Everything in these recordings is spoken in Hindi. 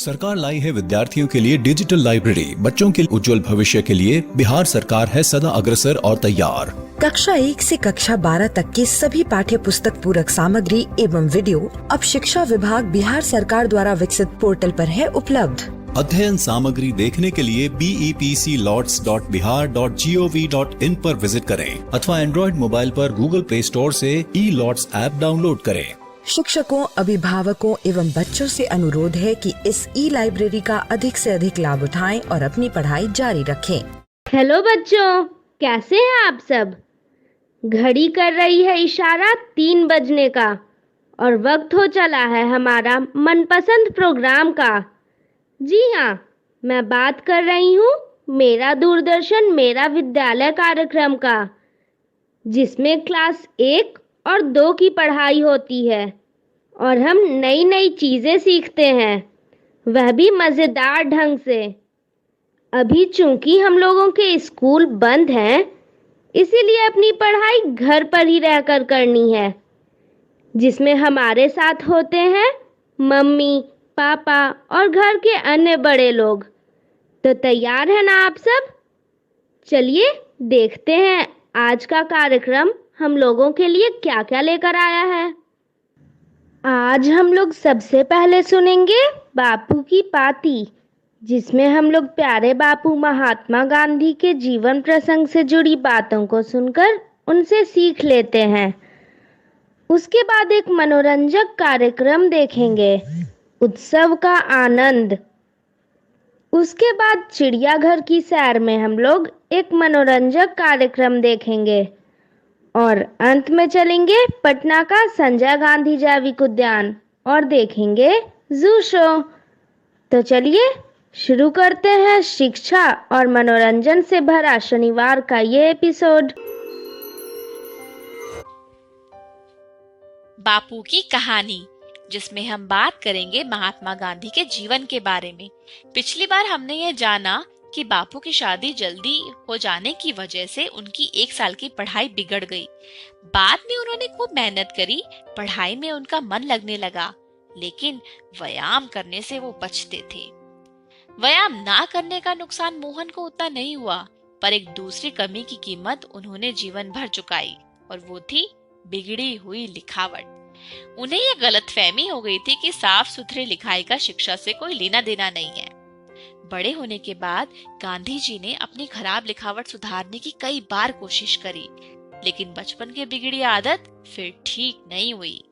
सरकार लाई है विद्यार्थियों के लिए डिजिटल लाइब्रेरी। बच्चों के उज्जवल भविष्य के लिए बिहार सरकार है सदा अग्रसर और तैयार। कक्षा 1 से कक्षा 12 तक की सभी पाठ्य पुस्तक पूरक सामग्री एवं वीडियो अब शिक्षा विभाग बिहार सरकार द्वारा विकसित पोर्टल पर है उपलब्ध। अध्ययन सामग्री देखने के लिए BEPCLOTS.bihar.gov.in पर विजिट करें अथवा एंड्रॉइड मोबाइल पर गूगल प्ले स्टोर से E-LOTS ऐप डाउनलोड करें। शिक्षकों, अभिभावकों एवं बच्चों से अनुरोध है कि इस ई-लाइब्रेरी का अधिक से अधिक लाभ उठाएं और अपनी पढ़ाई जारी रखें। हेलो बच्चों, कैसे हैं आप सब? घड़ी कर रही है इशारा 3 बजने का और वक्त हो चला है हमारा मनपसंद प्रोग्राम का। जी हाँ, मैं बात कर रही हूँ मेरा दूरदर्शन मेरा विद्यालय कार्यक्रम का, जिसमें क्लास 1 और 2 की पढ़ाई होती है और हम नई नई चीज़ें सीखते हैं, वह भी मज़ेदार ढंग से। अभी चूंकि हम लोगों के स्कूल बंद हैं, इसीलिए अपनी पढ़ाई घर पर ही रहकर करनी है, जिसमें हमारे साथ होते हैं मम्मी, पापा और घर के अन्य बड़े लोग। तो तैयार हैं ना आप सब? चलिए देखते हैं आज का कार्यक्रम हम लोगों के लिए क्या क्या लेकर आया है। आज हम लोग सबसे पहले सुनेंगे बापू की पाती, जिसमें हम लोग प्यारे बापू महात्मा गांधी के जीवन प्रसंग से जुड़ी बातों को सुनकर उनसे सीख लेते हैं। उसके बाद एक मनोरंजक कार्यक्रम देखेंगे, उत्सव का आनंद। उसके बाद चिड़ियाघर की सैर में हम लोग एक मनोरंजक कार्यक्रम देखेंगे और अंत में चलेंगे पटना का संजय गांधी जैविक उद्यान और देखेंगे जू शो। तो चलिए शुरू करते हैं शिक्षा और मनोरंजन से भरा शनिवार का ये एपिसोड। बापू की कहानी, जिसमें हम बात करेंगे महात्मा गांधी के जीवन के बारे में। पिछली बार हमने ये जाना कि बापू की शादी जल्दी हो जाने की वजह से उनकी 1 साल की पढ़ाई बिगड़ गई। बाद में उन्होंने खूब मेहनत करी, पढ़ाई में उनका मन लगने लगा, लेकिन व्यायाम करने से वो बचते थे। व्यायाम ना करने का नुकसान मोहन को उतना नहीं हुआ, पर एक दूसरी कमी की कीमत उन्होंने जीवन भर चुकाई और वो थी बिगड़ी हुई लिखावट। उन्हें यह गलतफहमी हो गई थी कि साफ सुथरी लिखाई का शिक्षा से कोई लेना देना नहीं है। बड़े होने के बाद गांधी जी ने अपनी खराब लिखावट सुधारने की कई बार कोशिश करी, लेकिन बचपन की बिगड़ी आदत फिर ठीक नहीं हुई।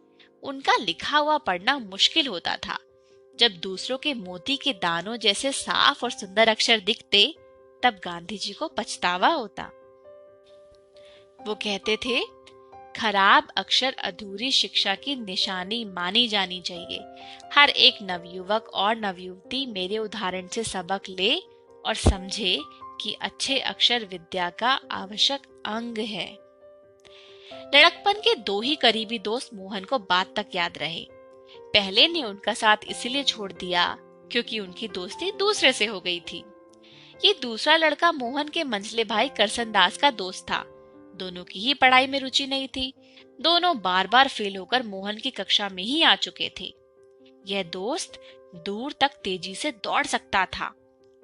उनका लिखा हुआ पढ़ना मुश्किल होता था। जब दूसरों के मोती के दानों जैसे साफ और सुंदर अक्षर दिखते, तब गांधी जी को पछतावा होता। वो कहते थे, खराब अक्षर अधूरी शिक्षा की निशानी मानी जानी चाहिए। हर एक नवयुवक और नवयुवती मेरे उदाहरण से सबक ले और समझे कि अच्छे अक्षर विद्या का आवश्यक अंग है। लड़कपन के 2 ही करीबी दोस्त मोहन को बात तक याद रहे। पहले ने उनका साथ इसलिए छोड़ दिया क्योंकि उनकी दोस्ती दूसरे से हो गई थी। ये दूसरा लड़का मोहन के मंझले भाई करसन दास का दोस्त था। दोनों की ही पढ़ाई में रुचि नहीं थी। दोनों बार बार फेल होकर मोहन की कक्षा में ही आ चुके थे। यह दोस्त दूर तक तेजी से दौड़ सकता था,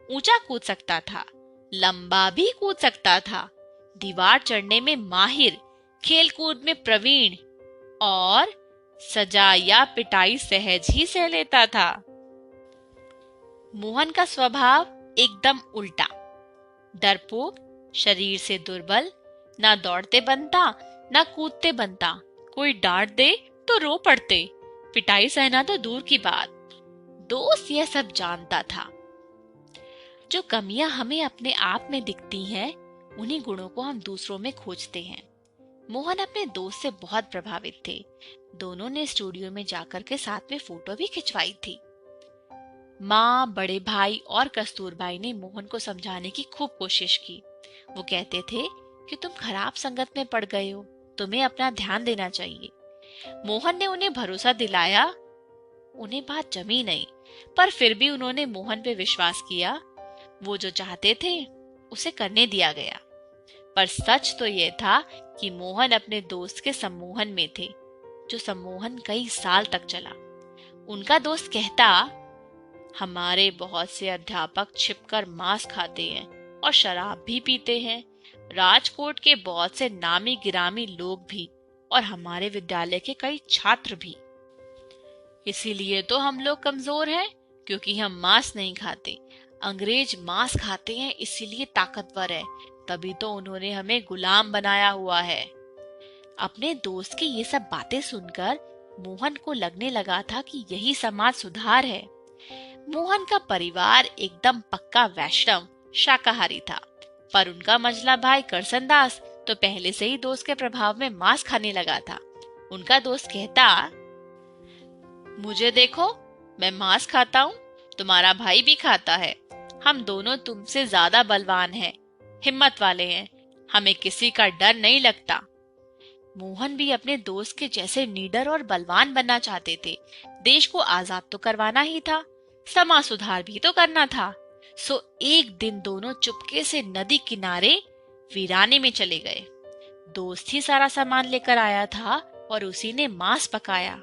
ऊंचा कूद सकता था, लंबा भी कूद सकता था, दीवार चढ़ने में माहिर, खेल कूद में प्रवीण और सजा या पिटाई सहज ही सह लेता था। मोहन का स्वभाव एकदम उल्टा, डरपोक, शरीर से दुर्बल, ना दौड़ते बनता ना कूदते बनता। कोई डांट दे तो रो पड़ते, पिटाई सहना तो दूर की बात। दोस्त यह सब जानता था। जो कमियां हमें अपने आप में दिखती हैं, उन्हीं गुणों को हम दूसरों में खोजते हैं। मोहन अपने दोस्त से बहुत प्रभावित थे। दोनों ने स्टूडियो में जाकर के साथ में फोटो भी खिंचवाई थी। माँ, बड़े भाई और कस्तूरबाई ने मोहन को समझाने की खूब कोशिश की। वो कहते थे कि तुम खराब संगत में पड़ गए हो, तुम्हें अपना ध्यान देना चाहिए। मोहन ने उन्हें भरोसा दिलाया। उन्हें बात जमी नहीं, पर फिर भी उन्होंने मोहन पे विश्वास किया। वो जो चाहते थे उसे करने दिया गया। पर सच तो यह था कि मोहन अपने दोस्त के सम्मोहन में थे, जो सम्मोहन कई साल तक चला। उनका दोस्त कहता, हमारे बहुत से अध्यापक छिपकर मांस खाते हैं और शराब भी पीते हैं। राजकोट के बहुत से नामी गिरामी लोग भी और हमारे विद्यालय के कई छात्र भी। इसीलिए तो हम लोग कमजोर हैं, क्योंकि हम मांस नहीं खाते। अंग्रेज मांस खाते हैं, इसीलिए ताकतवर है। तभी तो उन्होंने हमें गुलाम बनाया हुआ है। अपने दोस्त की ये सब बातें सुनकर मोहन को लगने लगा था कि यही समाज सुधार है। मोहन का परिवार एकदम पक्का वैष्णव शाकाहारी था, पर उनका मझला भाई करसनदास तो पहले से ही दोस्त के प्रभाव में मांस खाने लगा था। उनका दोस्त कहता, मुझे देखो, मैं मांस खाता हूँ, तुम्हारा भाई भी खाता है। हम दोनों तुमसे ज्यादा बलवान हैं, हिम्मत वाले हैं, हमें किसी का डर नहीं लगता। मोहन भी अपने दोस्त के जैसे निडर और बलवान बनना चाहते थे। देश को आजाद तो करवाना ही था, समाज सुधार भी तो करना था। सो एक दिन दोनों चुपके से नदी किनारे वीराने में चले गए। दोस्त ही सारा सामान लेकर आया था और उसी ने मांस पकाया।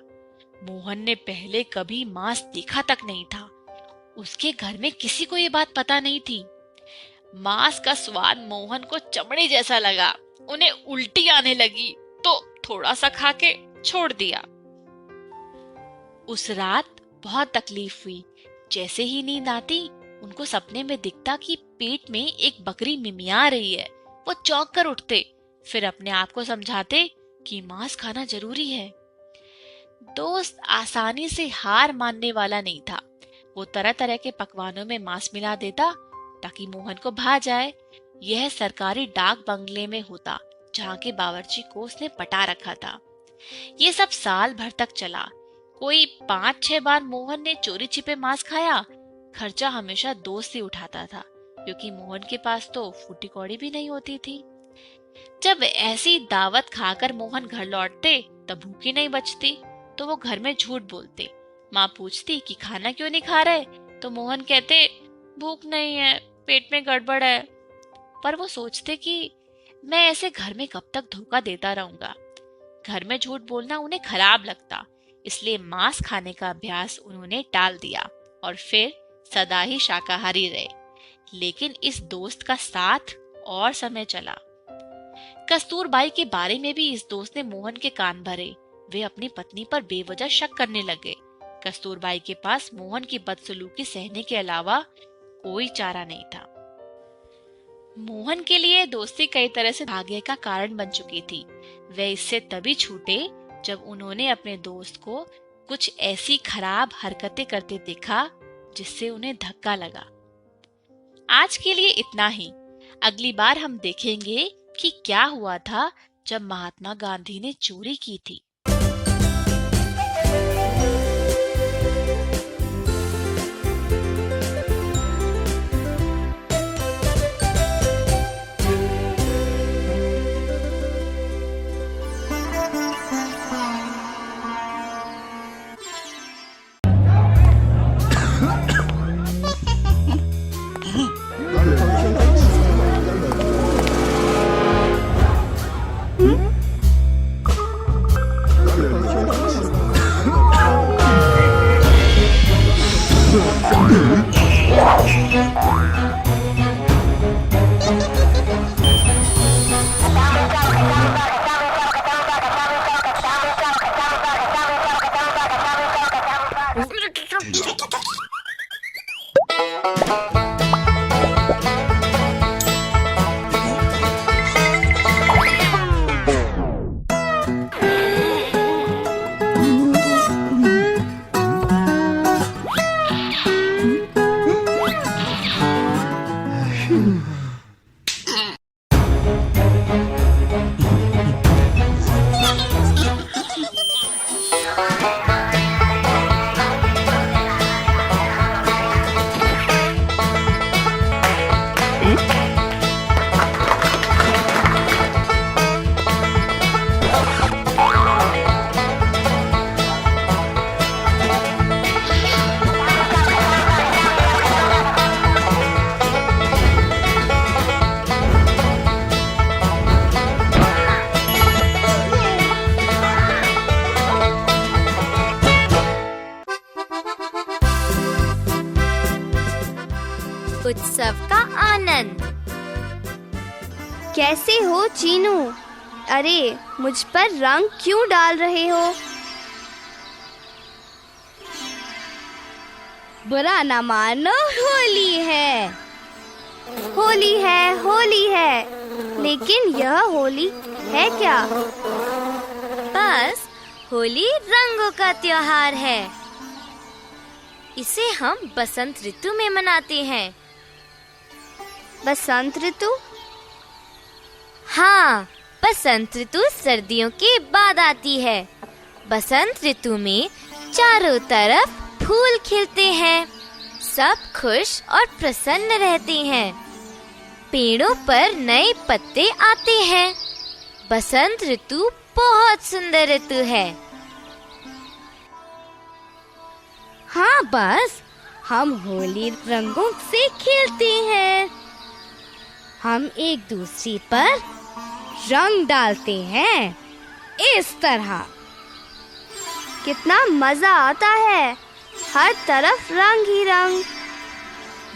मोहन ने पहले कभी मांस देखा तक नहीं था। उसके घर में किसी को ये बात पता नहीं थी। मांस का स्वाद मोहन को चमड़े जैसा लगा। उन्हें उल्टी आने लगी तो थोड़ा सा खा के छोड़ दिया। उस रात बहुत तकलीफ हुई। जैसे ही नींद आती, उनको सपने में दिखता कि पेट में एक बकरी मिमिया रही है। वो चौंक कर उठते, फिर अपने आप को समझाते कि मांस खाना जरूरी है। दोस्त आसानी से हार मानने वाला नहीं था। वो तरह तरह के पकवानों में मांस मिला देता ताकि मोहन को भा जाए। यह सरकारी डाक बंगले में होता, जहाँ के बावर्ची को उसने पटा रखा था। ये सब साल भर तक चला। कोई 5-6 बार मोहन ने चोरी छिपे मांस खाया। खर्चा हमेशा दोस्त ही उठाता था, क्योंकि मोहन के पास तो फूटी कौड़ी भी नहीं होती थी। जब ऐसी दावत खाकर मोहन घर लौटते, तब भूखी नहीं बचती, तो वो घर में झूठ बोलते। माँ पूछती कि खाना क्यों नहीं खा रहे, तो मोहन कहते भूख नहीं है, पेट में गड़बड़ है। पर वो सोचते कि मैं ऐसे घर में कब तक धोखा देता रहूंगा। घर में झूठ बोलना उन्हें खराब लगता, इसलिए मांस खाने का अभ्यास उन्होंने टाल दिया और फिर सदा ही शाकाहारी रहे। लेकिन इस दोस्त का साथ और समय चला। कस्तूरबाई के बारे में भी इस दोस्त ने मोहन के कान भरे। वे अपनी पत्नी पर बेवजह शक करने लगे। कस्तूरबाई के पास मोहन की बदसलूकी सहने के अलावा कोई चारा नहीं था। मोहन के लिए दोस्ती कई तरह से भाग्य का कारण बन चुकी थी। वे इससे तभी छूटे जब उन्होंने अपने दोस्त को कुछ ऐसी खराब हरकतें करते देखा जिससे उन्हें धक्का लगा। आज के लिए इतना ही। अगली बार हम देखेंगे कि क्या हुआ था जब महात्मा गांधी ने चोरी की थी। उत्सव का आनंद। कैसे हो चीनू? अरे मुझ पर रंग क्यों डाल रहे हो? बुरा न मानो, होली है। होली है, होली है, लेकिन यह होली है क्या? बस होली रंगों का त्योहार है। इसे हम बसंत ऋतु में मनाते हैं। बसंत ऋतु? हाँ, बसंत ऋतु सर्दियों के बाद आती है। बसंत ऋतु में चारों तरफ फूल खिलते हैं, सब खुश और प्रसन्न रहते हैं। पेड़ों पर नए पत्ते आते हैं। बसंत ऋतु बहुत सुंदर ऋतु है। हाँ, बस हम होली रंगों से खेलते हैं। हम एक दूसरे पर रंग डालते हैं, इस तरह। कितना मजा आता है, हर तरफ रंग ही रंग।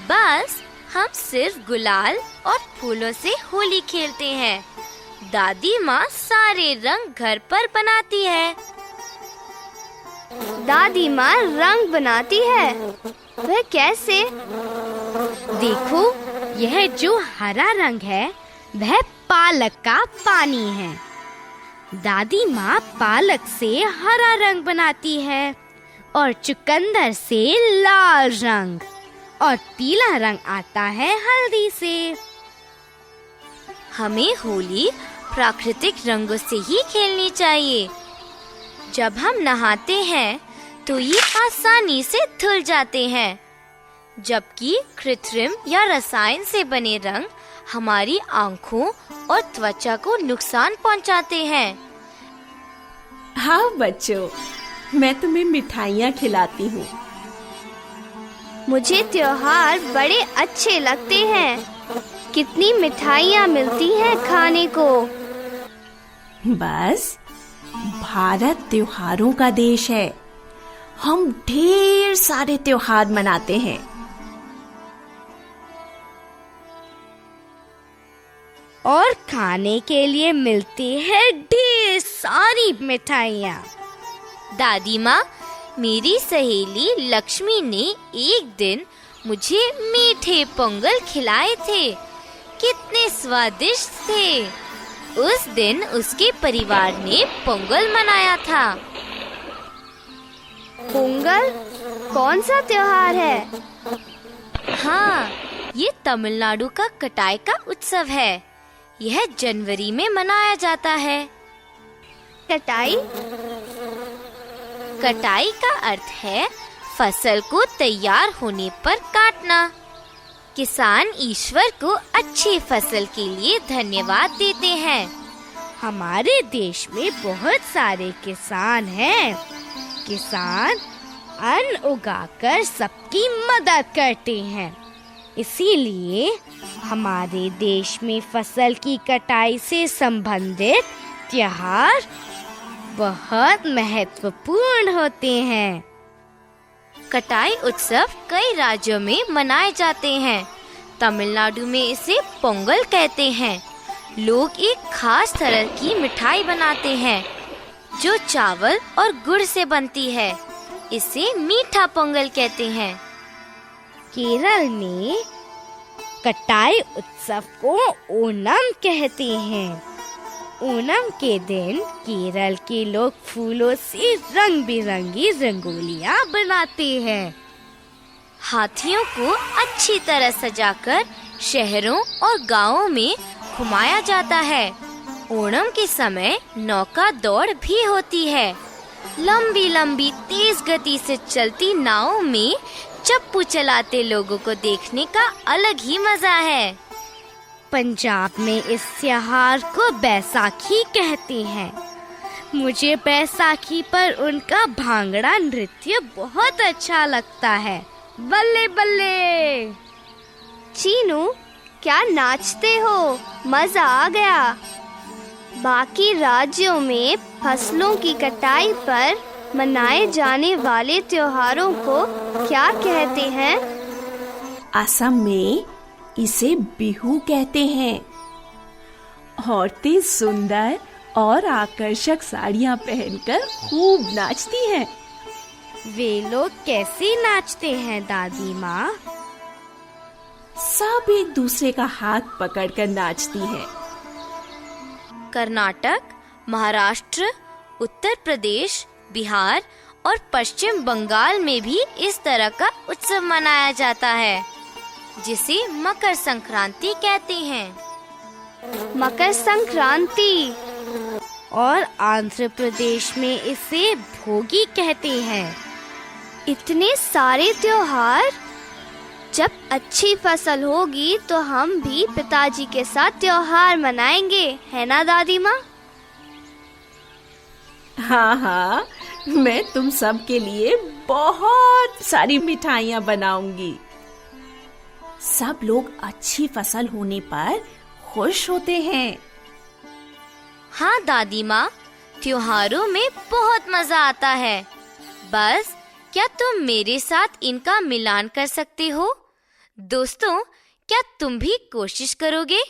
बस हम सिर्फ गुलाल और फूलों से होली खेलते हैं। दादी माँ सारे रंग घर पर बनाती है। दादी माँ रंग बनाती है? वह कैसे? देखो, यह जो हरा रंग है वह पालक का पानी है। दादी माँ पालक से हरा रंग बनाती है और चुकंदर से लाल रंग, और पीला रंग आता है हल्दी से। हमें होली प्राकृतिक रंगों से ही खेलनी चाहिए। जब हम नहाते हैं तो ये आसानी से धुल जाते हैं, जबकि कृत्रिम या रसायन से बने रंग हमारी आँखों और त्वचा को नुकसान पहुँचाते हैं। हाँ बच्चों, मैं तुम्हें मिठाइयाँ खिलाती हूँ। मुझे त्योहार बड़े अच्छे लगते हैं। कितनी मिठाइयाँ मिलती हैं खाने को। बस, भारत त्योहारों का देश है। हम ढेर सारे त्योहार मनाते हैं। और खाने के लिए मिलती है ढेर सारी मिठाइयाँ। दादी माँ, मेरी सहेली लक्ष्मी ने एक दिन मुझे मीठे पोंगल खिलाए थे। कितने स्वादिष्ट थे। उस दिन उसके परिवार ने पोंगल मनाया था। पोंगल कौन सा त्योहार है? हाँ, ये तमिलनाडु का कटाई का उत्सव है। यह जनवरी में मनाया जाता है। कटाई? कटाई का अर्थ है फसल को तैयार होने पर काटना। किसान ईश्वर को अच्छी फसल के लिए धन्यवाद देते हैं। हमारे देश में बहुत सारे किसान हैं। किसान अन्न उगाकर सबकी मदद करते हैं। इसीलिए हमारे देश में फसल की कटाई से संबंधित त्योहार बहुत महत्वपूर्ण होते हैं। कटाई उत्सव कई राज्यों में मनाए जाते हैं। तमिलनाडु में इसे पोंगल कहते हैं। लोग एक खास तरह की मिठाई बनाते हैं जो चावल और गुड़ से बनती है। इसे मीठा पोंगल कहते हैं। केरल में कटाई उत्सव को ओणम कहते हैं। ओणम के दिन केरल के लोग फूलों से रंग बिरंगी रंगोलियां बनाते हैं। हाथियों को अच्छी तरह सजाकर शहरों और गांवों में घुमाया जाता है। ओणम के समय नौका दौड़ भी होती है। लंबी लंबी तेज गति से चलती नावों में चप्पू चलाते लोगों को देखने का अलग ही मजा है। पंजाब में इस त्योहार को बैसाखी कहते हैं। मुझे बैसाखी पर उनका भांगड़ा नृत्य बहुत अच्छा लगता है। बल्ले बल्ले। चीनू, क्या नाचते हो? मजा आ गया। बाकी राज्यों में फसलों की कटाई पर मनाए जाने वाले त्योहारों को क्या कहते हैं? असम में इसे बिहू कहते हैं। औरतें सुंदर और आकर्षक साड़ियाँ पहनकर खूब नाचती हैं। वे लोग कैसे नाचते हैं दादी माँ? सब एक दूसरे का हाथ पकड़कर नाचती हैं। कर्नाटक, महाराष्ट्र, उत्तर प्रदेश, बिहार और पश्चिम बंगाल में भी इस तरह का उत्सव मनाया जाता है, जिसे मकर संक्रांति कहते हैं। मकर संक्रांति। और आंध्र प्रदेश में इसे भोगी कहते हैं। इतने सारे त्योहार। जब अच्छी फसल होगी तो हम भी पिताजी के साथ त्योहार मनाएंगे, है ना दादी माँ? हाँ हाँ, मैं तुम सब के लिए बहुत सारी मिठाइयाँ बनाऊंगी। सब लोग अच्छी फसल होने पर खुश होते हैं। हाँ दादी माँ, त्योहारों में बहुत मजा आता है। बस क्या तुम मेरे साथ इनका मिलान कर सकते हो? दोस्तों, क्या तुम भी कोशिश करोगे?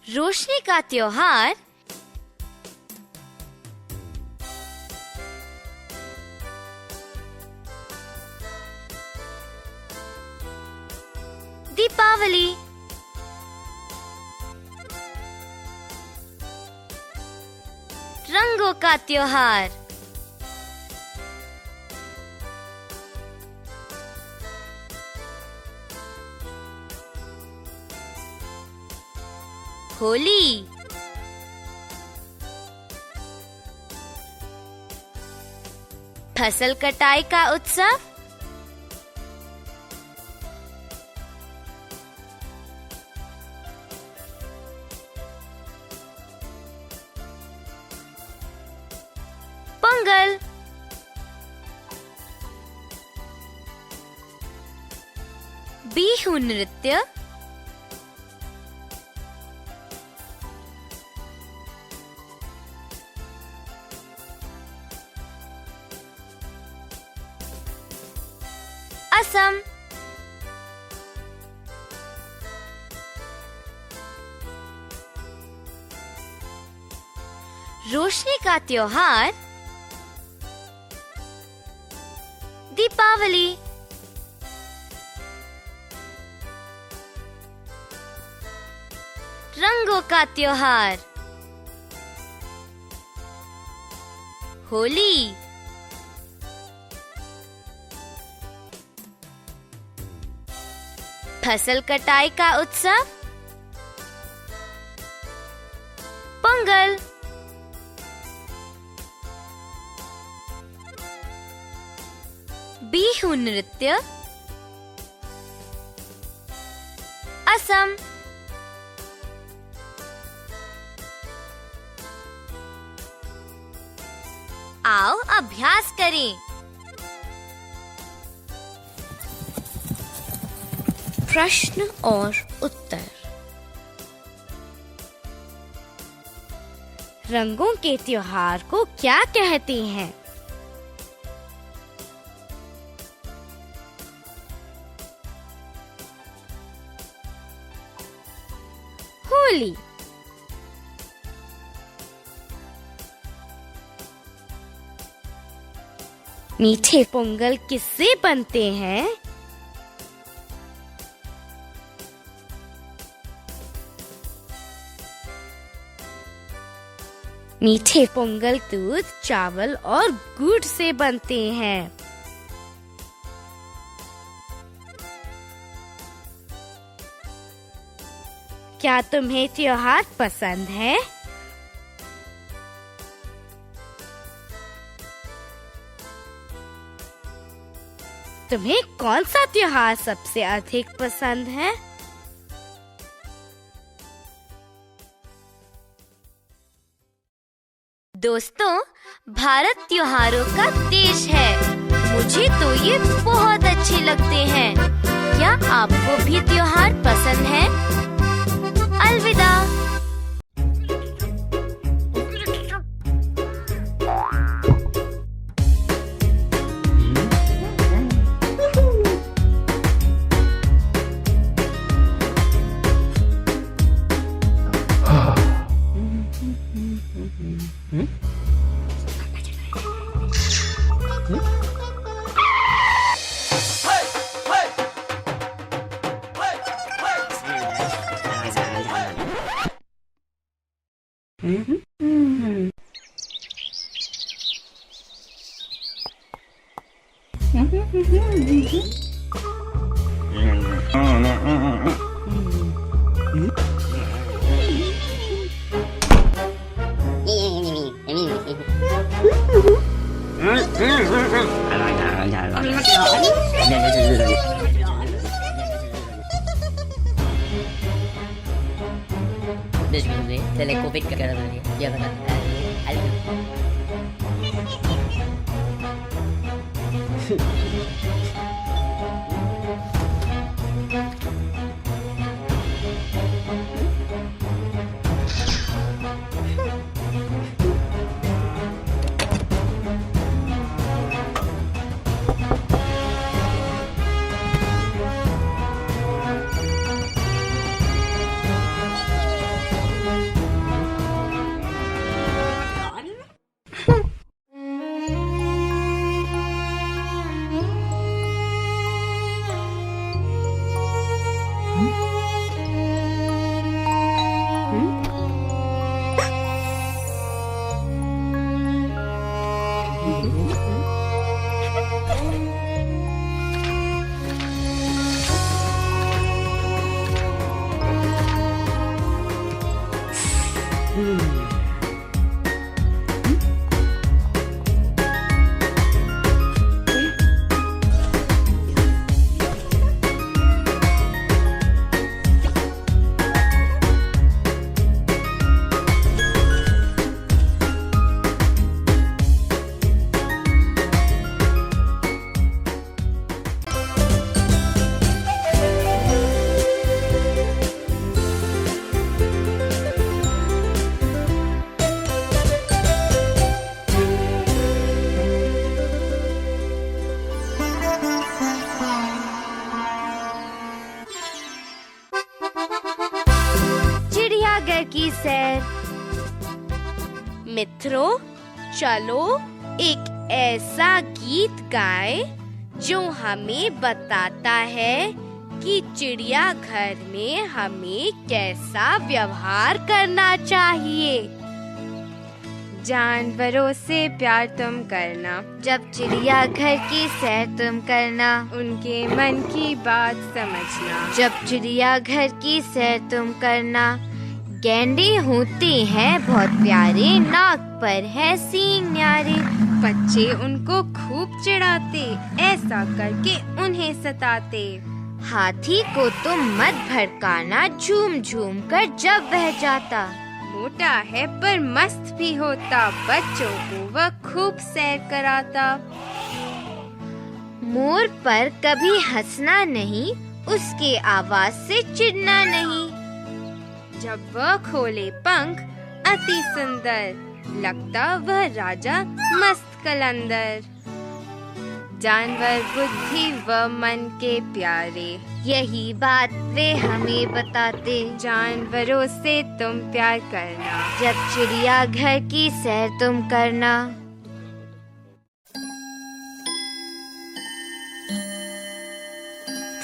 रोशनी का त्योहार दीपावली। रंगों का त्योहार होली। फसल कटाई का उत्सव पोंगल। बिहू नृत्य असम। रोशनी का त्योहार दीपावली। रंगों का त्योहार होली। फसल कटाई का उत्सव पोंगल। बिहू नृत्य असम। आओ अभ्यास करें। प्रश्न और उत्तर। रंगों के त्योहार को क्या कहते हैं? होली। मीठे पोंगल किससे बनते हैं? मीठे पोंगल दूध, चावल और गुड़ से बनते हैं। क्या तुम्हें त्योहार पसंद है? तुम्हें कौन सा त्योहार सबसे अधिक पसंद है? दोस्तों, भारत त्योहारों का देश है। मुझे तो ये बहुत अच्छे लगते हैं। क्या आपको भी त्योहार पसंद है? अलविदा। Bismillah, telah COVID ke dalam dia. Dia kata, चिड़ियाघर की सैर। मित्रों, चलो एक ऐसा गीत गाए जो हमें बताता है कि चिड़ियाघर में हमें कैसा व्यवहार करना चाहिए। जानवरों से प्यार तुम करना, जब चिड़ियाघर की सैर तुम करना, उनके मन की बात समझना। जब चिड़ियाघर की सैर तुम करना, गैंडे होते हैं बहुत प्यारे, नाक पर है सींग न्यारे। बच्चे उनको खूब चिढ़ाते, ऐसा करके उन्हें सताते। हाथी को तुम मत भड़काना, झूम झूम कर जब वह जाता। मोटा है पर मस्त भी होता, बच्चों को वह खूब सैर कराता। मोर पर कभी हंसना नहीं, उसके आवाज से चिढ़ना नहीं। जब वह खोले पंख अति सुंदर, लगता वह राजा मस्त कलंदर। जानवर बुद्धि व मन के प्यारे, यही बात वे हमें बताते। जानवरों से तुम प्यार करना, जब चिड़ियाघर की सैर तुम करना।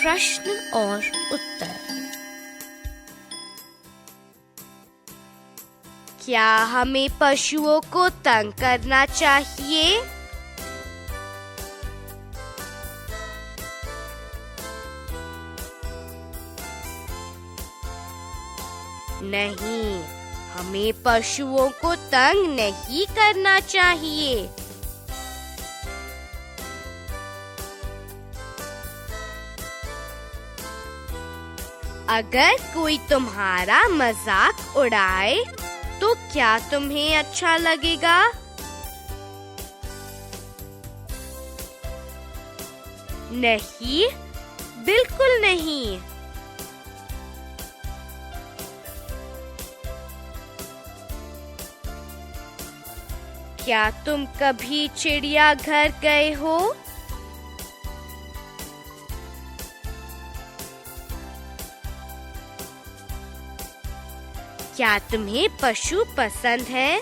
प्रश्न और उत्तर। क्या हमें पशुओं को तंग करना चाहिए? नहीं, हमें पशुओं को तंग नहीं करना चाहिए। अगर कोई तुम्हारा मजाक उड़ाए तो क्या तुम्हें अच्छा लगेगा? नहीं, बिल्कुल नहीं। क्या तुम कभी चिड़ियाघर गए हो? क्या तुम्हें पशु पसंद है?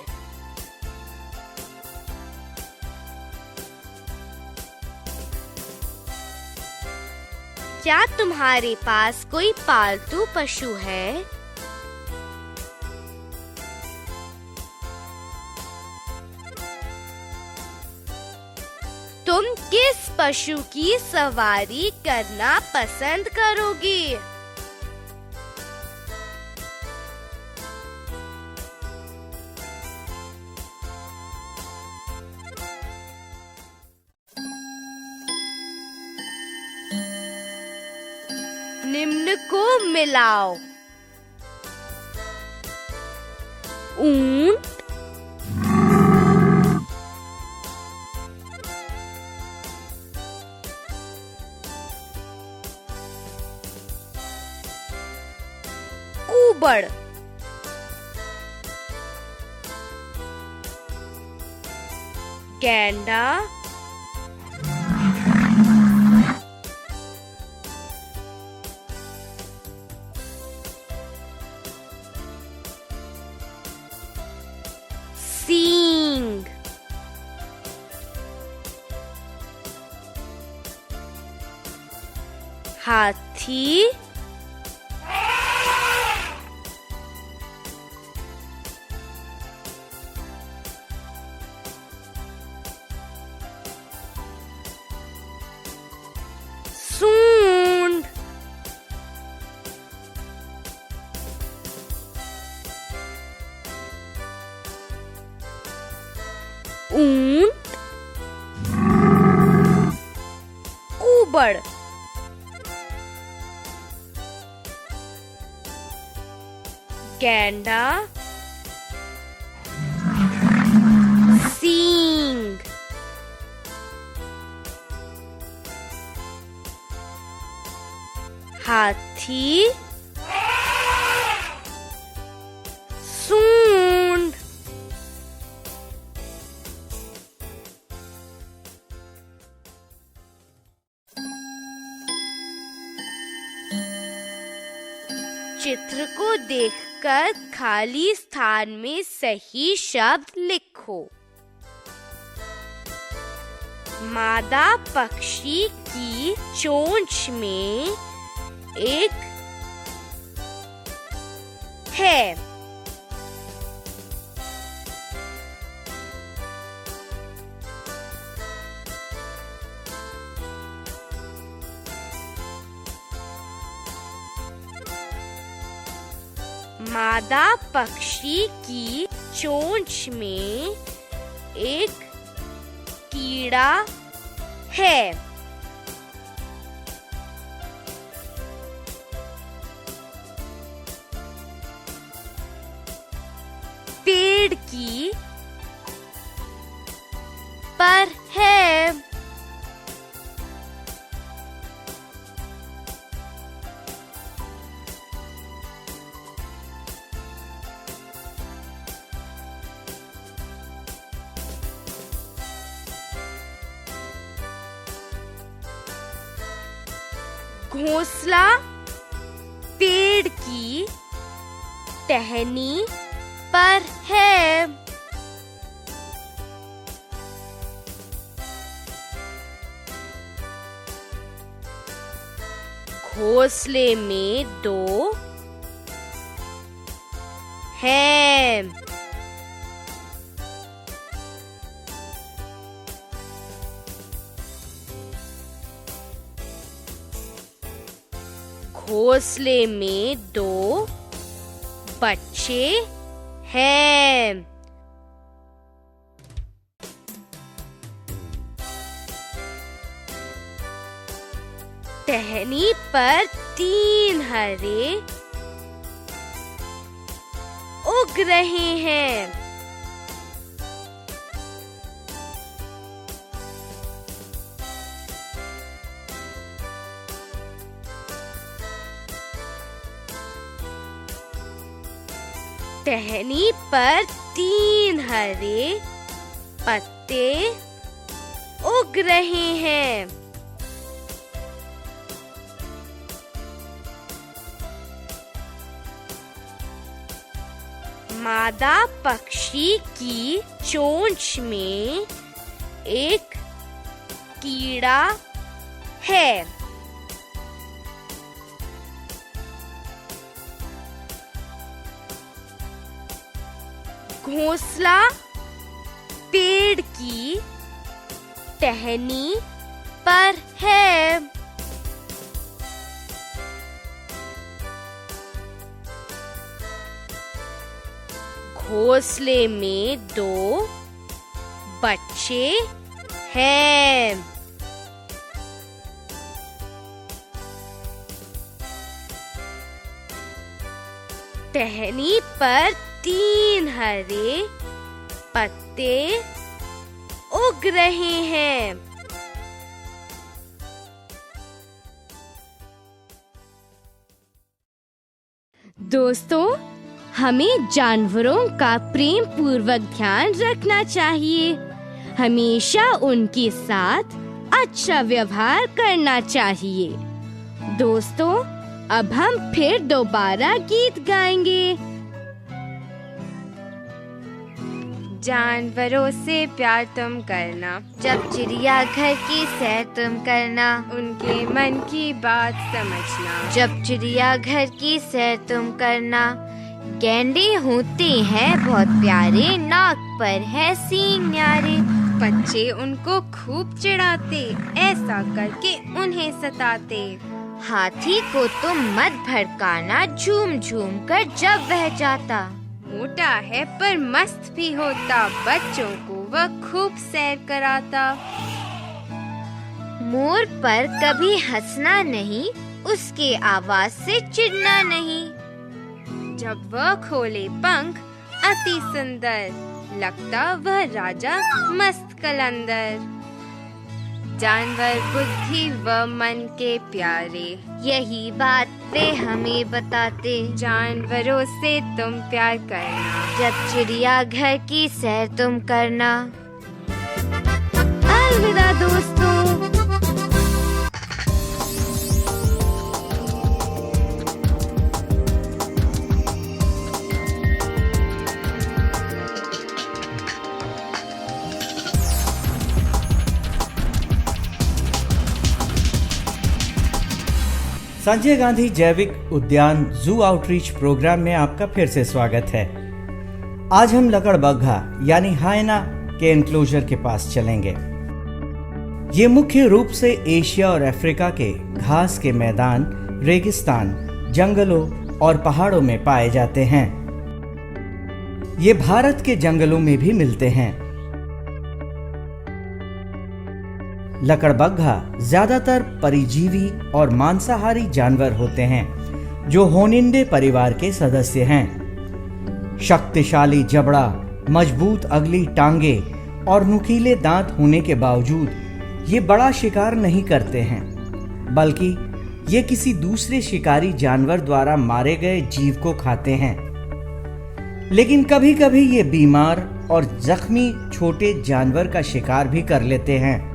क्या तुम्हारे पास कोई पालतू पशु है? तुम किस पशु की सवारी करना पसंद करोगी? निम्न को मिलाओ। ऊंट, ऊबड़, गैंडा, सींग, हाथी, सूंड, ऊंट, ऊबड़, गैंडा, सींग, हाथी, सूंड। चित्र को देखकर खाली स्थान में सही शब्द लिखो। मादा पक्षी की चोंच में एक है। मादा पक्षी की चोंच में एक कीड़ा है। पेड़ की पर है। घोंसला पेड़ की टहनी पर है। घोंसले में दो हैं। घोंसले में दो बच्चे हैं। टहनी पर 3 हरे उग रहे हैं। टहनी पर 3 हरे पत्ते उग रहे हैं। मादा पक्षी की चोंच में एक कीड़ा है। घोंसला पेड़ की टहनी पर है। घोंसले में 2 बच्चे हैं। टहनी पर 3 हरे पत्ते उग रहे हैं। दोस्तों, हमें जानवरों का प्रेम पूर्वक ध्यान रखना चाहिए। हमेशा उनके साथ अच्छा व्यवहार करना चाहिए। दोस्तों, अब हम फिर दोबारा गीत गाएंगे। जानवरों से प्यार तुम करना, जब चिड़िया घर की सैर तुम करना, उनके मन की बात समझना। जब चिड़िया घर की सैर तुम करना। गैंडे होते हैं बहुत प्यारे, नाक पर है सींग न्यारे। बच्चे उनको खूब चिढ़ाते, ऐसा करके उन्हें सताते। हाथी को तुम मत भड़काना, झूम झूम कर जब वह जाता। मोटा है पर मस्त भी होता, बच्चों को वह खूब सैर कराता। मोर पर कभी हंसना नहीं, उसके आवाज से चिढ़ना नहीं। जब वह खोले पंख अति सुंदर, लगता वह राजा मस्त कलंदर। जानवर बुद्धि व मन के प्यारे, यही बात वे हमें बताते। जानवरों से तुम प्यार करना, जब चिड़िया घर की सैर तुम करना। अलविदा दोस्तों। संजय गांधी जैविक उद्यान जू आउटरीच प्रोग्राम में आपका फिर से स्वागत है। आज हम लकड़बग्घा यानी हायना के एनक्लोजर के पास चलेंगे। ये मुख्य रूप से एशिया और अफ्रीका के घास के मैदान, रेगिस्तान, जंगलों और पहाड़ों में पाए जाते हैं। ये भारत के जंगलों में भी मिलते हैं। लकड़बग्घा ज्यादातर परिजीवी और मांसाहारी जानवर होते हैं जो होनिंडे परिवार के सदस्य हैं। शक्तिशाली जबड़ा, मजबूत अगली टांगे और नुकीले दांत होने के बावजूद ये बड़ा शिकार नहीं करते हैं, बल्कि ये किसी दूसरे शिकारी जानवर द्वारा मारे गए जीव को खाते हैं। लेकिन कभी कभी ये बीमार और जख्मी छोटे जानवर का शिकार भी कर लेते हैं।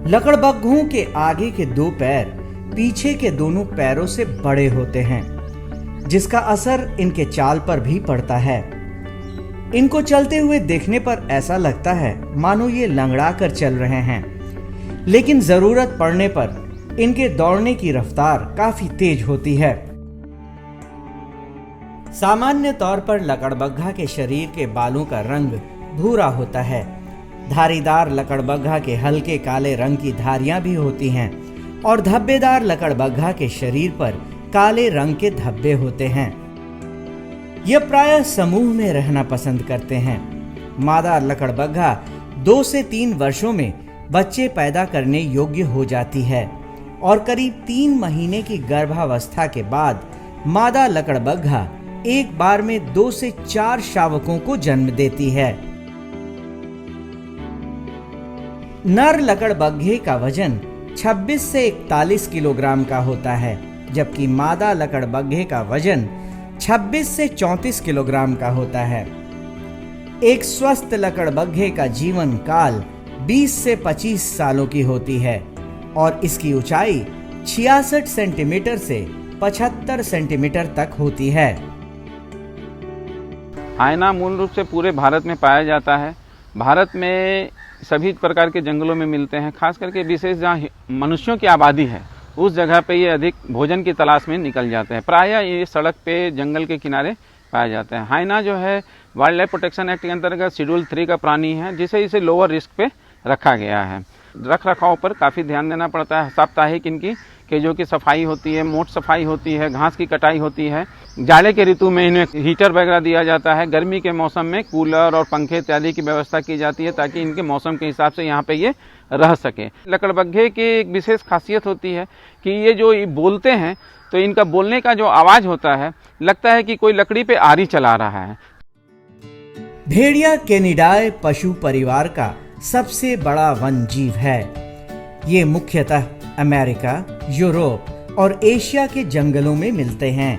लकड़बग्घों के आगे के 2 पैर पीछे के दोनों पैरों से बड़े होते हैं, जिसका असर इनके चाल पर भी पड़ता है। इनको चलते हुए देखने पर ऐसा लगता है मानो ये लंगड़ा कर चल रहे हैं, लेकिन जरूरत पड़ने पर इनके दौड़ने की रफ्तार काफी तेज होती है। सामान्य तौर पर लकड़बग्घा के शरीर के बालों का रंग भूरा होता है। धारीदार लकड़बग्घा के हल्के काले रंग की धारियां भी होती हैं और धब्बेदार लकड़बग्घा के शरीर पर काले रंग के धब्बे होते हैं। यह प्रायः समूह में रहना पसंद करते हैं। मादा लकड़बग्घा 2 से 3 वर्षों में बच्चे पैदा करने योग्य हो जाती है और करीब 3 महीने की गर्भावस्था के बाद मादा लकड़बग्घा एक बार में 2 से 4 शावकों को जन्म देती है। नर लकड़बग्घे का वजन 26 से 41 किलोग्राम का होता है, जबकि मादा लकड़बग्घे का वजन 26 से 34 किलोग्राम का होता है। एक स्वस्थ लकड़बग्घे का जीवन काल 20 से 25 सालों की होती है और इसकी ऊंचाई 66 सेंटीमीटर से 75 सेंटीमीटर तक होती है। हायना मूल रूप से पूरे भारत में पाया जाता है। भारत में सभी प्रकार के जंगलों में मिलते हैं, खास करके विशेष जहाँ मनुष्यों की आबादी है उस जगह पे ये अधिक भोजन की तलाश में निकल जाते हैं। प्रायः ये सड़क पे, जंगल के किनारे पाए जाते हैं। हायना जो है वाइल्ड लाइफ प्रोटेक्शन एक्ट के अंतर्गत शेड्यूल 3 का प्राणी है, जिसे इसे लोअर रिस्क पे रखा गया है। रख रखाव पर काफ़ी ध्यान देना पड़ता है। साप्ताहिक इनकी केजों की सफाई होती है, मोट सफाई होती है, घास की कटाई होती है। जाड़े के ऋतु में इन्हें हीटर वगैरह दिया जाता है। गर्मी के मौसम में कूलर और पंखे इत्यादि की व्यवस्था की जाती है ताकि इनके मौसम के हिसाब से यहाँ पे ये रह सके। लकड़बग्घे की एक विशेष खासियत होती है कि ये जो बोलते हैं तो इनका बोलने का जो आवाज होता है लगता है कि कोई लकड़ी पे आरी चला रहा है। भेड़िया कैनिडाए पशु परिवार का सबसे बड़ा वन जीव है। ये मुख्यतः अमेरिका, यूरोप और एशिया के जंगलों में मिलते हैं।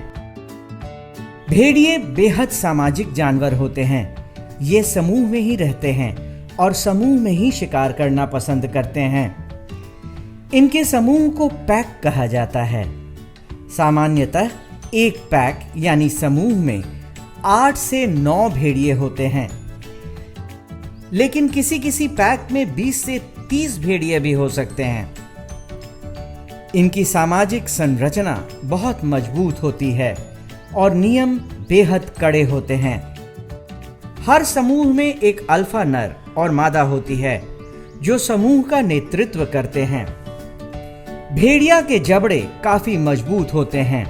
भेड़िए बेहद सामाजिक जानवर होते हैं। ये समूह में ही रहते हैं और समूह में ही शिकार करना पसंद करते हैं। इनके समूह को पैक कहा जाता है। सामान्यतः एक पैक यानी समूह में 8 से 9 भेड़िए होते हैं, लेकिन किसी किसी पैक में 20 से 30 भेड़िए भी हो सकते हैं। इनकी सामाजिक संरचना बहुत मजबूत होती है और नियम बेहद कड़े होते हैं। हर समूह में एक अल्फा नर और मादा होती है जो समूह का नेतृत्व करते हैं। भेड़िया के जबड़े काफी मजबूत होते हैं।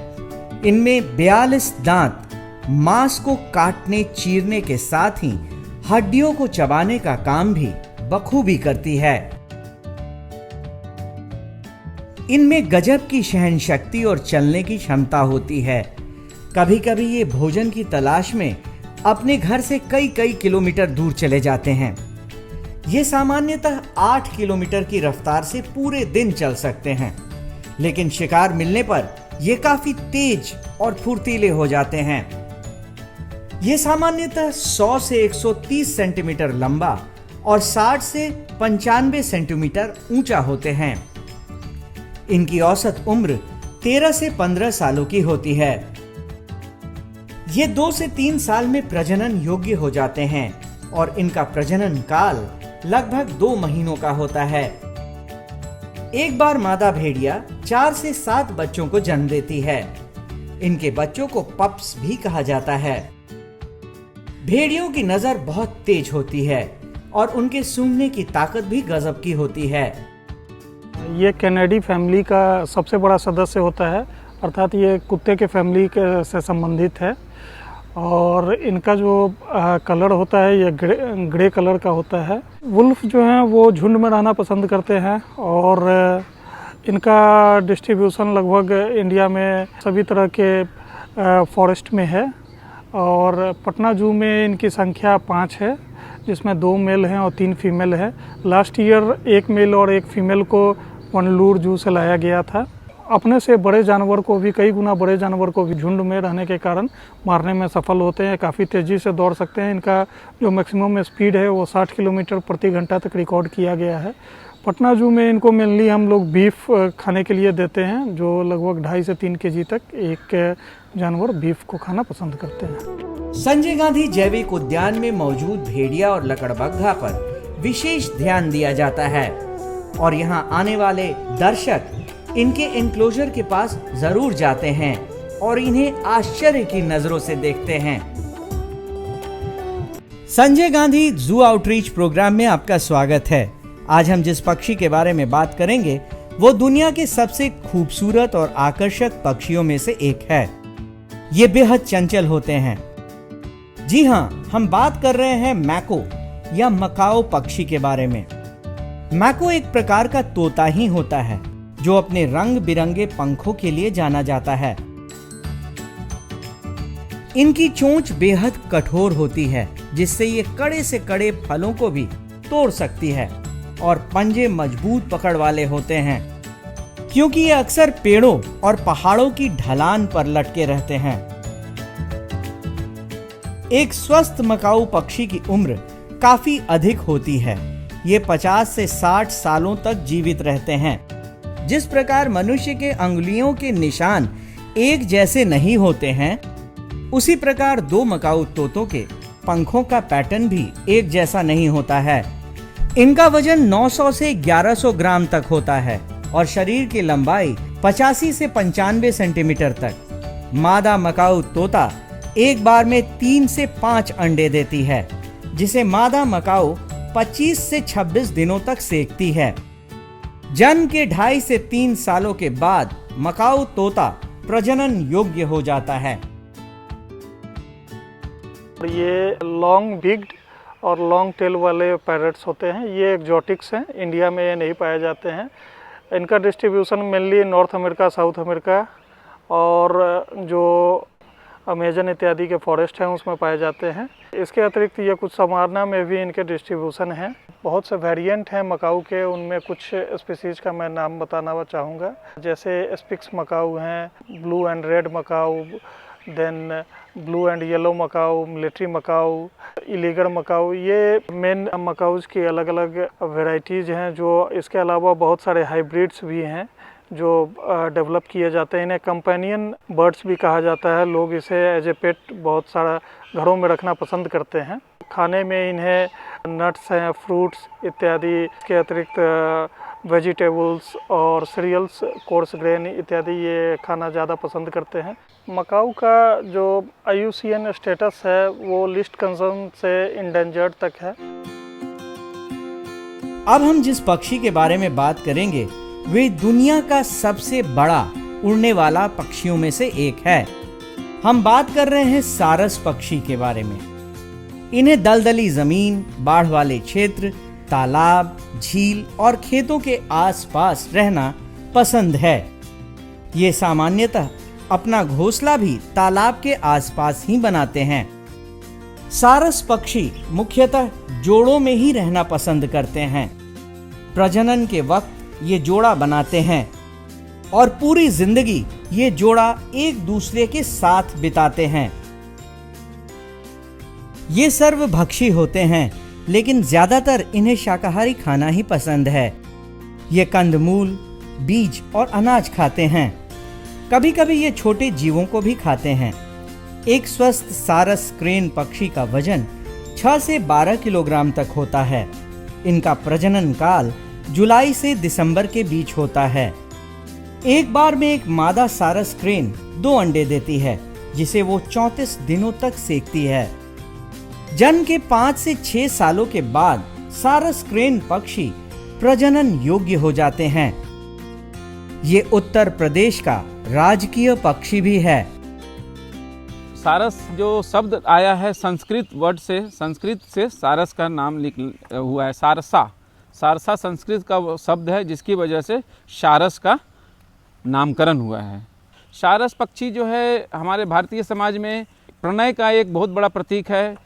इनमें 42 दांत मांस को काटने चीरने के साथ ही हड्डियों को चबाने का काम भी बखूबी करती है। इनमें गजब की सहन शक्ति और चलने की क्षमता होती है। कभी कभी ये भोजन की तलाश में अपने घर से कई किलोमीटर दूर चले जाते हैं। ये सामान्यतः 8 किलोमीटर की रफ्तार से पूरे दिन चल सकते हैं, लेकिन शिकार मिलने पर ये काफी तेज और फुर्तीले हो जाते हैं। ये सामान्यतः 100 से 130 सेंटीमीटर लंबा और 60 से 95 सेंटीमीटर ऊंचा होते हैं। इनकी औसत उम्र 13 से 15 सालों की होती है। ये 2 से 3 साल में प्रजनन योग्य हो जाते हैं और इनका प्रजनन काल लगभग 2 महीनों का होता है। एक बार मादा भेड़िया 4 से 7 बच्चों को जन्म देती है। इनके बच्चों को पप्स भी कहा जाता है। भेड़ियों की नजर बहुत तेज होती है और उनके सूंघने की ताकत भी गजब की होती है। ये कैनेडी फैमिली का सबसे बड़ा सदस्य होता है, अर्थात ये कुत्ते के फैमिली से संबंधित है। और इनका जो कलर होता है ये ग्रे कलर का होता है। वुल्फ जो हैं वो झुंड में रहना पसंद करते हैं और इनका डिस्ट्रीब्यूशन लगभग इंडिया में सभी तरह के फॉरेस्ट में है। और पटना जू में इनकी संख्या 5 है, जिसमें 2 मेल हैं और 3 फीमेल है। लास्ट ईयर 1 मेल और 1 फीमेल को वनलूर जू से लाया गया था। अपने से बड़े जानवर को भी, कई गुना बड़े जानवर को भी झुंड में रहने के कारण मारने में सफल होते हैं। काफ़ी तेज़ी से दौड़ सकते हैं। इनका जो मैक्सिमम स्पीड है वो 60 किलोमीटर प्रति घंटा तक रिकॉर्ड किया गया है। पटना जू में इनको मेनली हम लोग बीफ खाने के लिए देते हैं, जो लगभग 2.5 से 3 केजी तक एक जानवर बीफ को खाना पसंद करते हैं। संजय गांधी जैविक उद्यान में मौजूद भेड़िया और लकड़बग्घा पर विशेष ध्यान दिया जाता है और यहाँ आने वाले दर्शक इनके एनक्लोजर के पास जरूर जाते हैं और इन्हें आश्चर्य की नजरों से देखते हैं। संजय गांधी जू आउटरीच प्रोग्राम में आपका स्वागत है। आज हम जिस पक्षी के बारे में बात करेंगे वो दुनिया के सबसे खूबसूरत और आकर्षक पक्षियों में से एक है। ये बेहद चंचल होते हैं। जी हाँ, हम बात कर रहे हैं मैको या मकाओ पक्षी के बारे में। मैको एक प्रकार का तोता ही होता है जो अपने रंग बिरंगे पंखों के लिए जाना जाता है। इनकी चोंच बेहद कठोर होती है, जिससे ये कड़े से कड़े फलों को भी तोड़ सकती है और पंजे मजबूत पकड़ वाले होते हैं, क्योंकि ये अक्सर पेड़ों और पहाड़ों की ढलान पर लटके रहते हैं। एक स्वस्थ मकाऊ पक्षी की उम्र काफी अधिक होती है। ये 50 से 60 सालों तक जीवित रहते हैं। जिस प्रकार मनुष्य के अंगुलियों के निशान एक जैसे नहीं होते हैं, उसी प्रकार 2 मकाऊ तोतों के पंखों का पैटर्न भी एक जैसा नहीं होता है। इनका वजन 900 से 1100 ग्राम तक होता है और शरीर की लंबाई 85 से 95 सेंटीमीटर तक। मादा मकाऊ तोता एक बार में 3 से 5 अंडे देती है, जिसे मादा मकाऊ 25 से 26 दिनों तक सेकती है। जन्म के 2.5 से 3 सालों के बाद मकाऊ तोता प्रजनन योग्य हो जाता है। ये लॉन्ग बिग्ड और लॉन्ग टेल वाले पैरट्स होते हैं। ये एक्जोटिक्स हैं, इंडिया में ये नहीं पाए जाते हैं। इनका distribution mainly north America, south America और जो अमेजन इत्यादि के फॉरेस्ट हैं उसमें पाए जाते हैं। इसके अतिरिक्त ये कुछ समाना में भी इनके डिस्ट्रीब्यूशन हैं। बहुत से वेरिएंट हैं मकाऊ के, उनमें कुछ स्पीसीज का मैं नाम बताना चाहूँगा। जैसे स्पिक्स मकाऊ हैं, blue and red macaw, then blue and yellow macaw, military macaw, Illiger macaw. ये मेन मकाऊज की अलग अलग वेराइटीज़ हैं। जो इसके अलावा बहुत सारे हाइब्रिड्स भी हैं जो डेवलप किए जाते हैं। इन्हें कंपेनियन बर्ड्स भी कहा जाता है। लोग इसे एज ए पेट बहुत सारा घरों में रखना पसंद करते हैं। खाने में इन्हें नट्स हैं, फ्रूट्स इत्यादि के अतिरिक्त वेजिटेबल्स और सीरियल्स, कोर्स ग्रेन इत्यादि ये खाना ज़्यादा पसंद करते हैं। मकाऊ का जो IUCN स्टेटस है वो लिस्ट कंसर्न से इंडेंजर्ड तक है। अब हम जिस पक्षी के बारे में बात करेंगे वे दुनिया का सबसे बड़ा उड़ने वाला पक्षियों में से एक है। हम बात कर रहे हैं सारस पक्षी के बारे में। इन्हें दलदली जमीन, बाढ़ वाले क्षेत्र, तालाब, झील और खेतों के आसपास रहना पसंद है। ये सामान्यतः अपना घोंसला भी तालाब के आसपास ही बनाते हैं। सारस पक्षी मुख्यतः जोड़ों में ही रहना पसंद करते हैं। प्रजनन के वक्त ये जोड़ा बनाते हैं और पूरी जिंदगी ये जोड़ा एक दूसरे के साथ बिताते हैं। ये सर्वभक्षी होते हैं, लेकिन ज्यादातर इन्हें शाकाहारी खाना ही पसंद है। ये कंदमूल, बीज और अनाज खाते हैं। कभी कभी ये छोटे जीवों को भी खाते हैं। एक स्वस्थ सारस क्रेन पक्षी का वजन 6 से 12 किलोग्राम तक होता है। इनका प्रजनन काल जुलाई से दिसंबर के बीच होता है। एक बार में एक मादा सारस क्रेन 2 अंडे देती है, जिसे वो 34 दिनों तक सेकती है। जन्म के 5 से 6 सालों के बाद सारस क्रेन पक्षी प्रजनन योग्य हो जाते हैं। ये उत्तर प्रदेश का राजकीय पक्षी भी है। सारस जो शब्द आया है संस्कृत वर्ड से, संस्कृत से सारस का नाम लिख हुआ है। सारसा, सारसा संस्कृत का शब्द है जिसकी वजह से सारस का नामकरण हुआ है। सारस पक्षी जो है हमारे भारतीय समाज में प्रणय का एक बहुत बड़ा प्रतीक है,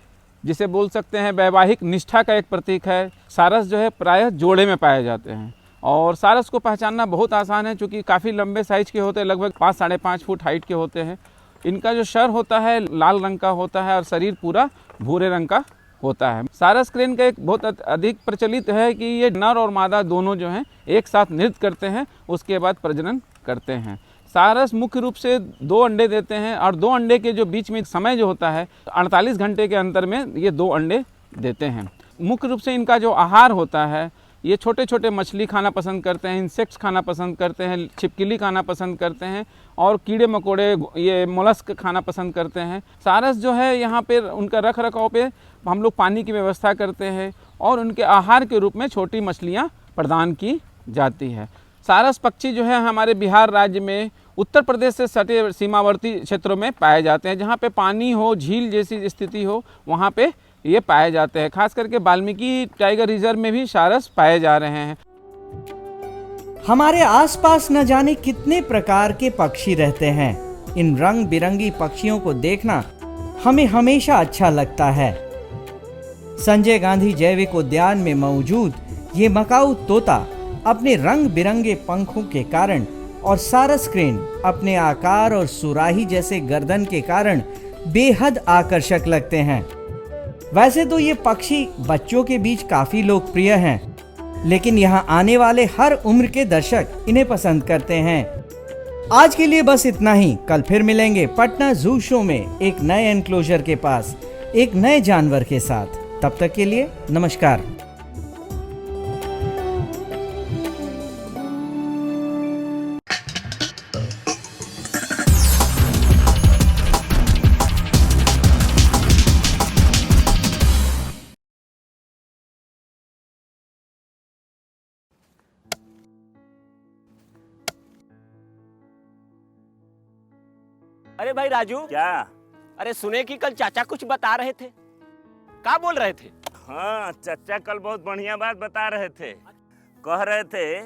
जिसे बोल सकते हैं वैवाहिक निष्ठा का एक प्रतीक है। सारस जो है प्रायः जोड़े में पाए जाते हैं और सारस को पहचानना बहुत आसान है, क्योंकि काफ़ी लंबे साइज के होते हैं, लगभग 5-5.5 फुट हाइट के होते हैं। इनका जो सर होता है लाल रंग का होता है और शरीर पूरा भूरे रंग का होता है। सारस क्रेन का एक बहुत अधिक प्रचलित है कि ये नर और मादा दोनों जो हैं एक साथ नृत्य करते हैं, उसके बाद प्रजनन करते हैं। सारस मुख्य रूप से 2 अंडे देते हैं और 2 अंडे के जो बीच में समय जो होता है 48 घंटे के अंतर में ये 2 अंडे देते हैं। मुख्य रूप से इनका जो आहार होता है, ये छोटे छोटे मछली खाना पसंद करते हैं, इंसेक्ट्स खाना पसंद करते हैं, छिपकली खाना पसंद करते हैं और कीड़े मकोड़े, ये मोलस्क खाना पसंद करते हैं। सारस जो है यहाँ पे उनका रख रखाव पे हम लोग पानी की व्यवस्था करते हैं और उनके आहार के रूप में छोटी मछलियाँ प्रदान की जाती है। सारस पक्षी जो है हमारे बिहार राज्य में उत्तर प्रदेश से सटे सीमावर्ती क्षेत्रों में पाए जाते हैं। जहाँ पे पानी हो, झील जैसी स्थिति हो, वहाँ पे ये पाए जाते हैं। खास करके वाल्मीकि टाइगर रिजर्व में भी सारस पाए जा रहे हैं। हमारे आसपास न जाने कितने प्रकार के पक्षी रहते हैं। इन रंग बिरंगी पक्षियों को देखना हमें हमेशा अच्छा लगता है। संजय गांधी जैविक उद्यान में मौजूद ये मकाऊ तोता अपने रंग बिरंगे पंखों के कारण और सारस क्रेन अपने आकार और सुराही जैसे गर्दन के कारण बेहद आकर्षक लगते हैं। वैसे तो ये पक्षी बच्चों के बीच काफी लोकप्रिय हैं, लेकिन यहाँ आने वाले हर उम्र के दर्शक इन्हें पसंद करते हैं। आज के लिए बस इतना ही। कल फिर मिलेंगे पटना जू शो में एक नए एनक्लोजर के पास एक नए जानवर के साथ। तब तक के लिए नमस्कार। अरे भाई राजू, क्या? अरे सुने कि कल चाचा कुछ बता रहे थे, क्या बोल रहे थे? हाँ, चाचा कल बहुत बढ़िया बात बता रहे थे। कह रहे थे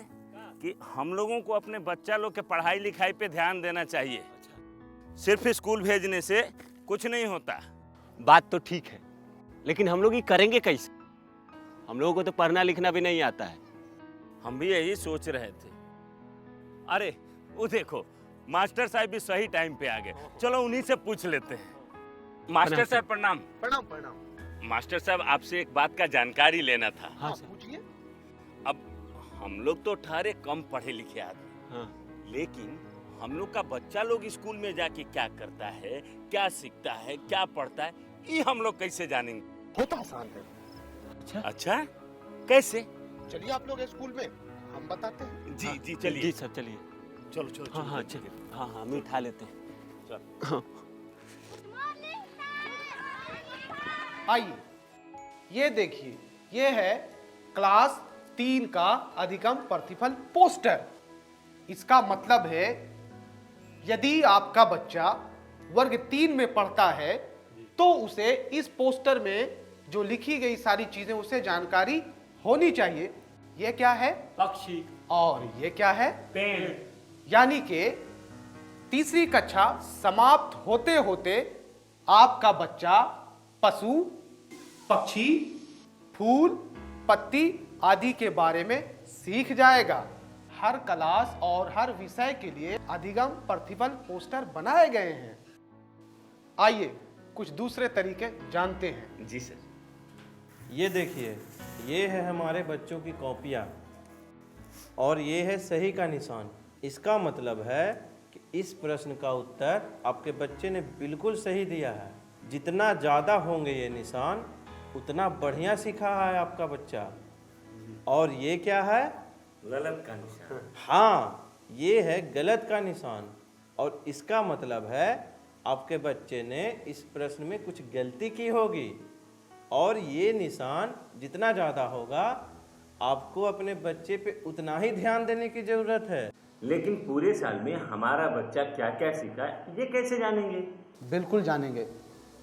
कि हम लोगों को अपने बच्चा लोग के पढ़ाई लिखाई पे ध्यान देना चाहिए। सिर्फ स्कूल भेजने से कुछ नहीं होता। बात तो ठीक है, लेकिन हम लोग ये करेंगे कैसे? हम लोगों को तो पढ़ना लिखना भी नहीं आता है। हम भी यही सोच रहे थे। अरे वो देखो, मास्टर साहब भी सही टाइम पे आ गए। चलो उन्हीं से पूछ लेते हैं। मास्टर साहब प्रणाम। प्रणाम प्रणाम। मास्टर साहब, आपसे एक बात का जानकारी लेना था। हाँ, पूछिए। अब हम लोग तो ठहरे कम पढ़े लिखे आदमी, हाँ। लेकिन हम लोग का बच्चा लोग स्कूल में जाके क्या करता है, क्या सीखता है, क्या पढ़ता है, ये हम लोग कैसे जानेंगे? बहुत आसान है। अच्छा, कैसे? चलिए आप लोग स्कूल में, हम बताते हैं। जी जी चलिए। जी सब चलिए। चलो चलो। हाँ हाँ चलिए। हाँ हाँ, हम उठा लेते हैं। चलो। आइए, ये देखिए, ये है क्लास 3 का अधिगम प्रतिफल पोस्टर। इसका मतलब है यदि आपका बच्चा वर्ग 3 में पढ़ता है तो उसे इस पोस्टर में जो लिखी गई सारी चीजें उसे जानकारी होनी चाहिए। ये क्या है? पक्षी। और ये क्या है? पेड़। यानी कि तीसरी कक्षा समाप्त होते होते आपका बच्चा पशु, पक्षी, फूल, पत्ती आदि के बारे में सीख जाएगा। हर क्लास और हर विषय के लिए अधिगम प्रतिफल पोस्टर बनाए गए हैं। आइए कुछ दूसरे तरीके जानते हैं। जी सर। ये देखिए, ये है हमारे बच्चों की कॉपियाँ और ये है सही का निशान। इसका मतलब है कि इस प्रश्न का उत्तर आपके बच्चे ने बिल्कुल सही दिया है। जितना ज़्यादा होंगे ये निशान, उतना बढ़िया सीखा है आपका बच्चा। और ये क्या है? गलत का निशान। हाँ, ये है गलत का निशान और इसका मतलब है आपके बच्चे ने इस प्रश्न में कुछ गलती की होगी। और ये निशान जितना ज़्यादा होगा, आपको अपने बच्चे पे उतना ही ध्यान देने की ज़रूरत है। लेकिन पूरे साल में हमारा बच्चा क्या क्या सीखा, ये कैसे जानेंगे? बिल्कुल जानेंगे।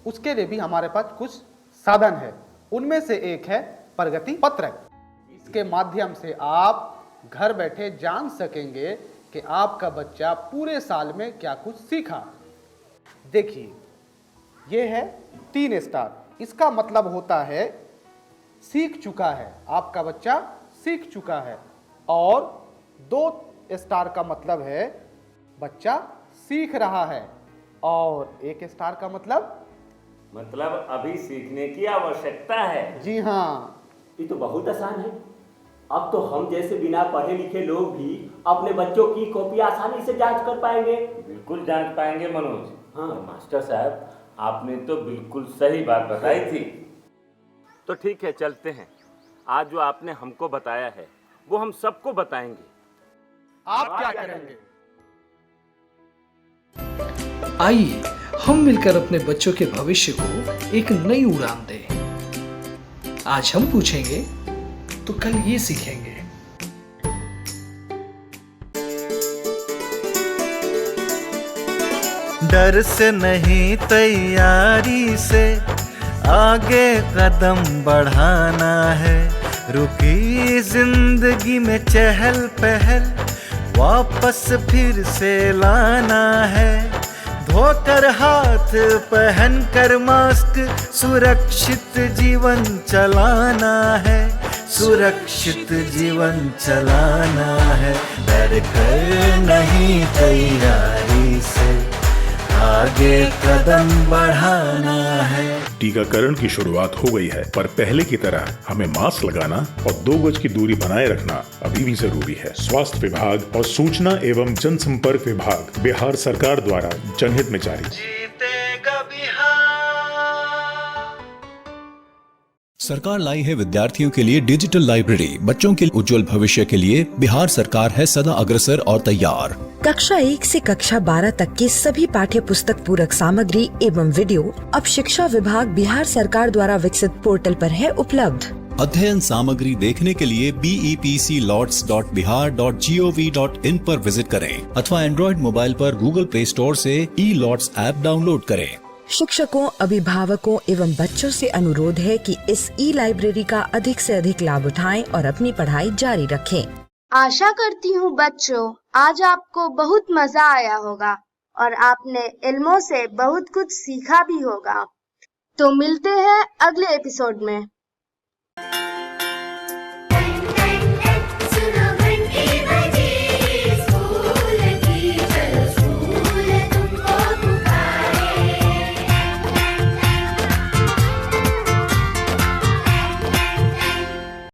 उसके लिए भी हमारे पास कुछ साधन है। उनमें से एक है प्रगति पत्रक। इसके माध्यम से आप घर बैठे जान सकेंगे कि आपका बच्चा पूरे साल में क्या कुछ सीखा। देखिए, ये है 3 स्टार। इसका मतलब होता है सीख चुका है, आपका बच्चा सीख चुका है। और 2 स्टार का मतलब है बच्चा सीख रहा है। और 1 स्टार का मतलब अभी सीखने की आवश्यकता है। जी हाँ। ये तो बहुत आसान है। अब तो हम जैसे बिना पढ़े लिखे लोग भी अपने बच्चों की कॉपी आसानी से जांच कर पाएंगे। बिल्कुल जांच पाएंगे मनोज। हाँ। मास्टर साहब, आपने तो बिल्कुल सही बात बताई थी। तो ठीक है, चलते हैं। आज जो आपने हमको बताया है वो हम सबको बताएंगे। आप क्या करेंगे? आइए हम मिलकर अपने बच्चों के भविष्य को एक नई उड़ान दें। आज हम पूछेंगे तो कल ये सीखेंगे। डर से नहीं, तैयारी से आगे कदम बढ़ाना है। रुकी जिंदगी में चहल पहल वापस फिर से लाना है। धोकर हाथ पहन कर मास्क सुरक्षित जीवन चलाना है। सुरक्षित जीवन चलाना है। डर कर नहीं, तैयारी से आगे कदम बढ़ाना है। टीकाकरण की शुरुआत हो गई है, पर पहले की तरह हमें मास्क लगाना और 2 गज की दूरी बनाए रखना अभी भी जरूरी है। स्वास्थ्य विभाग और सूचना एवं जनसंपर्क विभाग बिहार सरकार द्वारा जनहित में जारी। जीतेगा बिहार। सरकार लाई है विद्यार्थियों के लिए डिजिटल लाइब्रेरी। बच्चों के उज्जवल भविष्य के लिए बिहार सरकार है सदा अग्रसर और तैयार। कक्षा 1 से कक्षा 12 तक की सभी पाठ्य पुस्तक पूरक सामग्री एवं वीडियो अब शिक्षा विभाग बिहार सरकार द्वारा विकसित पोर्टल पर है उपलब्ध। अध्ययन सामग्री देखने के लिए bepclots.bihar.gov.in पर विजिट करें अथवा एंड्रॉइड मोबाइल पर गूगल प्ले स्टोर से ई-लॉट्स ऐप डाउनलोड करें। शिक्षकों, अभिभावकों एवं बच्चों से अनुरोध है कि इस ई-लाइब्रेरी का अधिक से अधिक लाभ उठाएं और अपनी पढ़ाई जारी रखें। आशा करती हूँ बच्चों, आज आपको बहुत मजा आया होगा और आपने इल्मों से बहुत कुछ सीखा भी होगा। तो मिलते हैं अगले एपिसोड में।